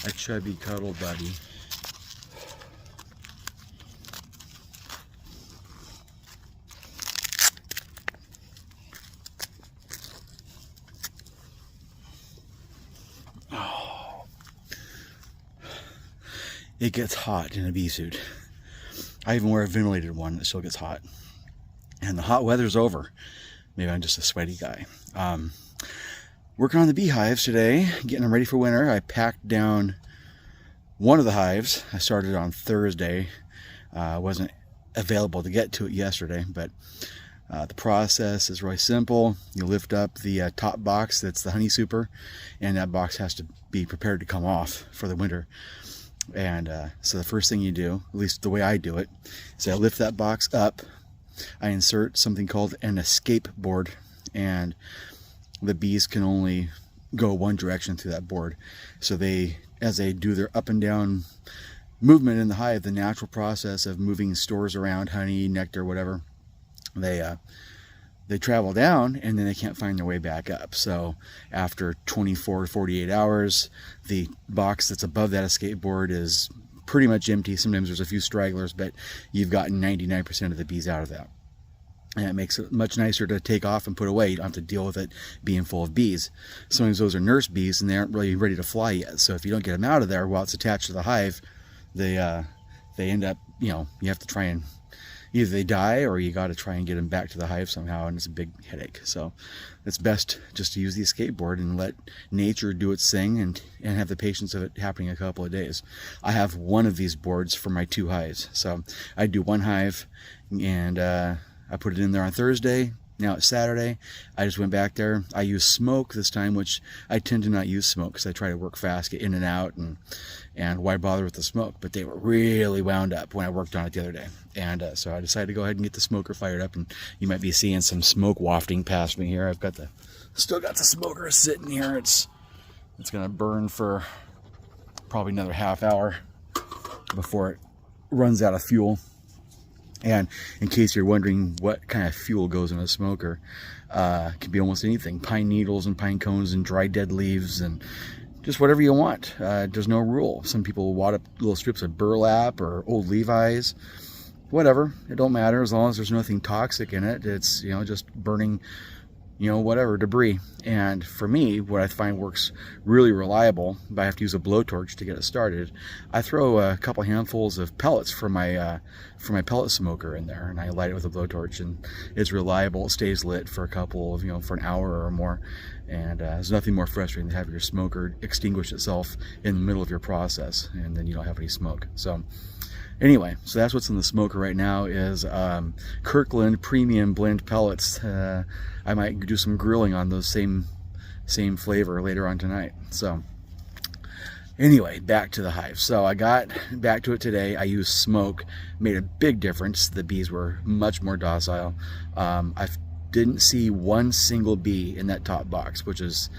a Chubby Cuddle Buddy. Oh. It gets hot in a bee suit. I even wear a ventilated one that still gets hot. And the hot weather's over. Maybe I'm just a sweaty guy. Working on the beehives today, getting them ready for winter. I packed down one of the hives. I started on Thursday. Wasn't available to get to it yesterday, but the process is really simple. You lift up the top box, that's the honey super, and that box has to be prepared to come off for the winter. And so the first thing you do, at least the way I do it, is I lift that box up. I insert something called an escape board, and the bees can only go one direction through that board. So they, as they do their up and down movement in the hive, the natural process of moving stores around, honey, nectar, whatever, they travel down and then they can't find their way back up. So after 24 to 48 hours, the box that's above that escape board is pretty much empty. Sometimes there's a few stragglers, but you've gotten 99% of the bees out of that. And it makes it much nicer to take off and put away. You don't have to deal with it being full of bees. Sometimes those are nurse bees and they aren't really ready to fly yet. So if you don't get them out of there while it's attached to the hive, they end up, you have to try and, either they die or you got to try and get them back to the hive somehow, and it's a big headache. So it's best just to use the escape board and let nature do its thing and have the patience of it happening a couple of days. I have one of these boards for my 2 hives. So I do one hive and I put it in there on Thursday. Now it's Saturday. I just went back there. I use smoke this time, which I tend to not use smoke because I try to work fast, get in and out, and why bother with the smoke? But they were really wound up when I worked on it the other day. And so I decided to go ahead and get the smoker fired up, and you might be seeing some smoke wafting past me here. I've got still got the smoker sitting here. It's gonna burn for probably another half hour before it runs out of fuel. And in case you're wondering what kind of fuel goes in a smoker, it can be almost anything. Pine needles and pine cones and dry dead leaves and just whatever you want. There's no rule. Some people wad up little strips of burlap or old Levi's. Whatever. It don't matter as long as there's nothing toxic in it. It's, just burning, whatever, debris. And for me, what I find works really reliable, but I have to use a blowtorch to get it started. I throw a couple handfuls of pellets from my pellet smoker in there, and I light it with a blowtorch, and it's reliable. It stays lit for a couple of, for an hour or more. And there's nothing more frustrating than having your smoker extinguish itself in the middle of your process, and then you don't have any smoke. So anyway, so that's what's in the smoker right now is Kirkland premium blend pellets. I might do some grilling on those same flavor later on tonight. So anyway, back to the hive. So I got back to it today. I used smoke, made a big difference. The bees were much more docile. I didn't see one single bee in that top box, which is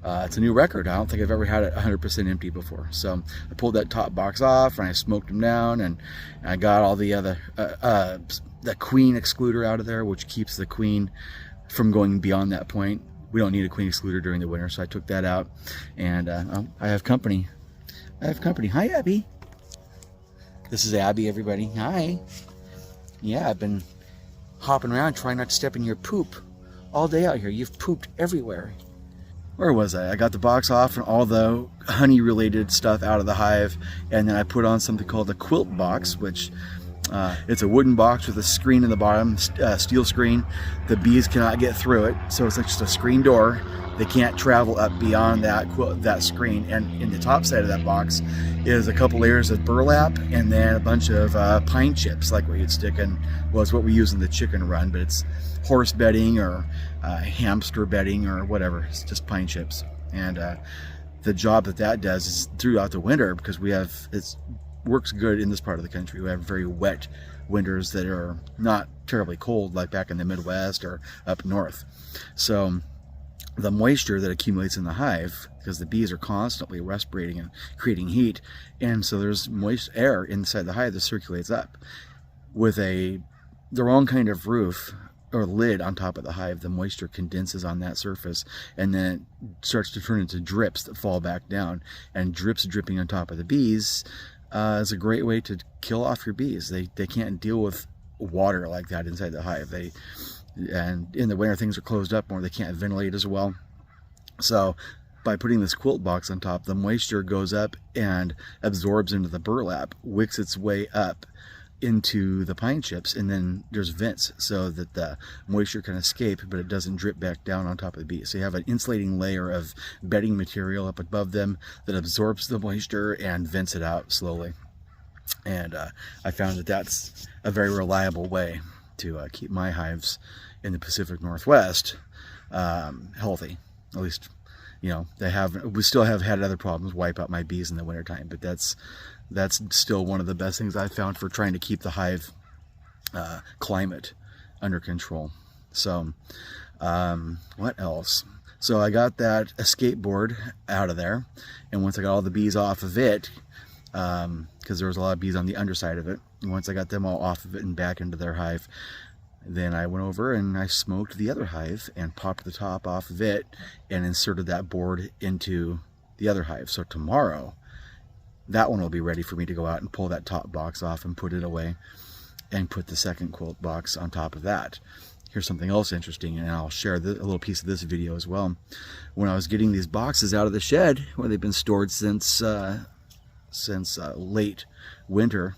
it's a new record. I don't think I've ever had it 100% empty before. So I pulled that top box off and I smoked them down, and I got all the other the queen excluder out of there, which keeps the queen from going beyond that point. We don't need a queen excluder during the winter, so I took that out. And I have company. Hi, Abby. This is Abby, everybody. Hi. Yeah, I've been hopping around trying not to step in your poop all day out here. You've pooped everywhere. Where was I? I got the box off and all the honey related stuff out of the hive, and then I put on something called a quilt box, which it's a wooden box with a screen in the bottom, steel screen. The bees cannot get through it, so it's like just a screen door. They can't travel up beyond that screen. And in the top side of that box is a couple layers of burlap and then a bunch of pine chips, like what you'd stick in, well, it's what we use in the chicken run, but it's horse bedding or hamster bedding or whatever. It's just pine chips. And the job that does is throughout the winter, because it works good in this part of the country. We have very wet winters that are not terribly cold like back in the Midwest or up north. So the moisture that accumulates in the hive, because the bees are constantly respirating and creating heat, and so there's moist air inside the hive that circulates up. With the wrong kind of roof, or lid on top of the hive, the moisture condenses on that surface, and then it starts to turn into drips that fall back down. And drips dripping on top of the bees is a great way to kill off your bees. They can't deal with water like that inside the hive. And in the winter, things are closed up more. They can't ventilate as well. So by putting this quilt box on top, the moisture goes up and absorbs into the burlap, wicks its way up into the pine chips, and then there's vents so that the moisture can escape, but it doesn't drip back down on top of the bees. So you have an insulating layer of bedding material up above them that absorbs the moisture and vents it out slowly. And I found that that's a very reliable way to keep my hives in the Pacific Northwest healthy. At least, you know, we still have had other problems wipe out my bees in the wintertime, but that's still one of the best things I've found for trying to keep the hive climate under control. So what else? So I got that escape board out of there, and once I got all the bees off of it, because there was a lot of bees on the underside of it, and once I got them all off of it and back into their hive, then I went over and I smoked the other hive and popped the top off of it and inserted that board into the other hive. So tomorrow, that one will be ready for me to go out and pull that top box off and put it away and put the second quilt box on top of that. Here's something else interesting, and I'll share a little piece of this video as well. When I was getting these boxes out of the shed, where they've been stored since late winter,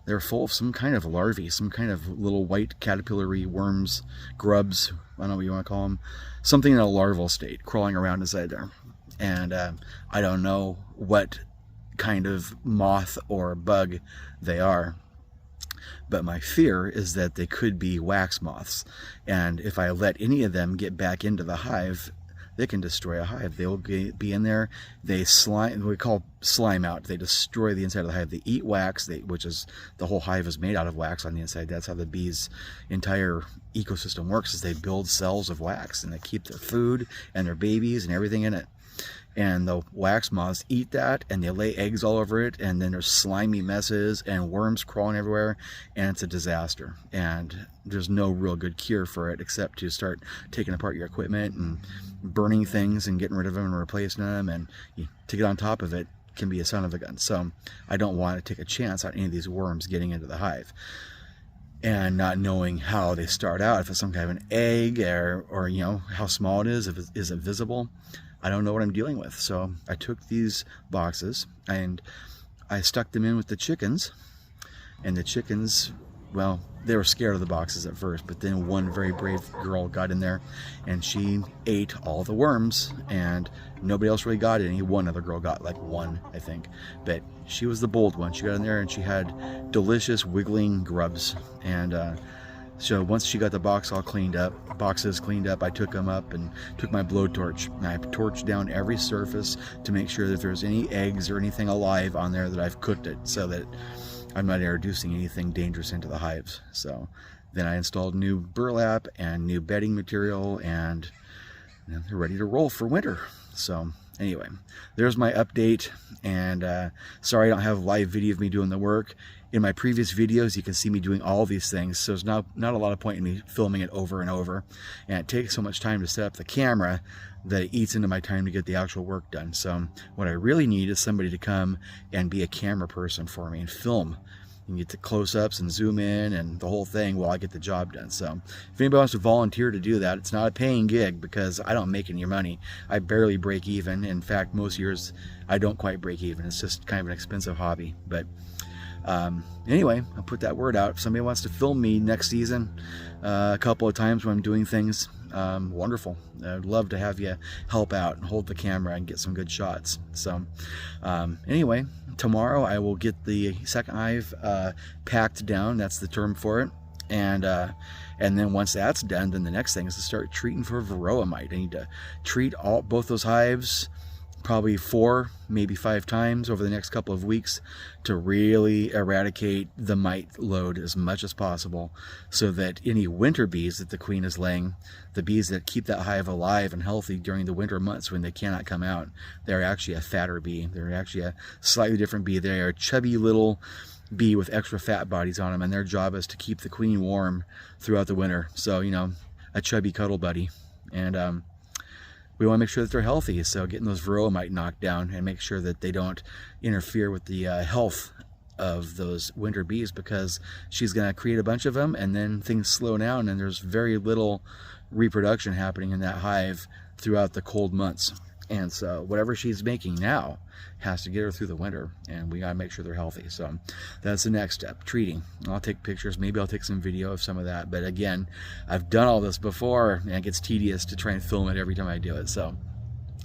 they're full of some kind of larvae, some kind of little white caterpillary worms, grubs, I don't know what you want to call them, something in a larval state crawling around inside there. And I don't know what kind of moth or bug they are, but my fear is that they could be wax moths. And if I let any of them get back into the hive, they can destroy a hive. They will be in there. They slime, we call slime out. They destroy the inside of the hive. They eat wax, which is, the whole hive is made out of wax on the inside. That's how the bees' entire ecosystem works, is they build cells of wax, and they keep their food and their babies and everything in it. And the wax moths eat that, and they lay eggs all over it, and then there's slimy messes and worms crawling everywhere, and it's a disaster. And there's no real good cure for it except to start taking apart your equipment and burning things and getting rid of them and replacing them, and to get on top of it can be a son of a gun. So I don't want to take a chance on any of these worms getting into the hive and not knowing how they start out, if it's some kind of an egg, or you know, how small it is, is it visible. I don't know what I'm dealing with. So I took these boxes and I stuck them in with the chickens, and the chickens, well, they were scared of the boxes at first, but then one very brave girl got in there and she ate all the worms, and nobody else really got any. One other girl got like one, I think, but she was the bold one. She got in there and she had delicious wiggling grubs. And so once she got the boxes cleaned up, I took them up and took my blowtorch, and I torched down every surface to make sure that if there's any eggs or anything alive on there, that I've cooked it, so that I'm not introducing anything dangerous into the hives. So then I installed new burlap and new bedding material, and they're ready to roll for winter. So anyway, there's my update, and sorry I don't have live video of me doing the work. In my previous videos, you can see me doing all these things, so there's not a lot of point in me filming it over and over, and it takes so much time to set up the camera that it eats into my time to get the actual work done. So what I really need is somebody to come and be a camera person for me and film. You can get the close-ups and zoom in and the whole thing while I get the job done. So if anybody wants to volunteer to do that, it's not a paying gig because I don't make any money. I barely break even. In fact, most years I don't quite break even. It's just kind of an expensive hobby. But anyway, I'll put that word out. If somebody wants to film me next season a couple of times when I'm doing things, wonderful. I'd love to have you help out and hold the camera and get some good shots. So anyway, tomorrow I will get the second hive packed down. That's the term for it. And then once that's done, then the next thing is to start treating for varroa mite. I need to treat both those hives probably 4, maybe 5 times over the next couple of weeks to really eradicate the mite load as much as possible, so that any winter bees that the queen is laying, the bees that keep that hive alive and healthy during the winter months when they cannot come out, they're actually a fatter bee. They're actually a slightly different bee. They are chubby little bee with extra fat bodies on them, and their job is to keep the queen warm throughout the winter. So, you know, a chubby cuddle buddy. And we want to make sure that they're healthy, so getting those varroa mite knocked down and make sure that they don't interfere with the health of those winter bees, because she's going to create a bunch of them and then things slow down and there's very little reproduction happening in that hive throughout the cold months. And so whatever she's making now has to get her through the winter, and we got to make sure they're healthy. So that's the next step, treating. I'll take pictures, maybe I'll take some video of some of that, but again, I've done all this before and it gets tedious to try and film it every time I do it. So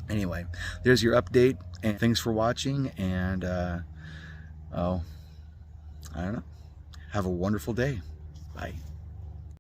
anyway, there's your update, and thanks for watching, and I don't know, have a wonderful day. Bye.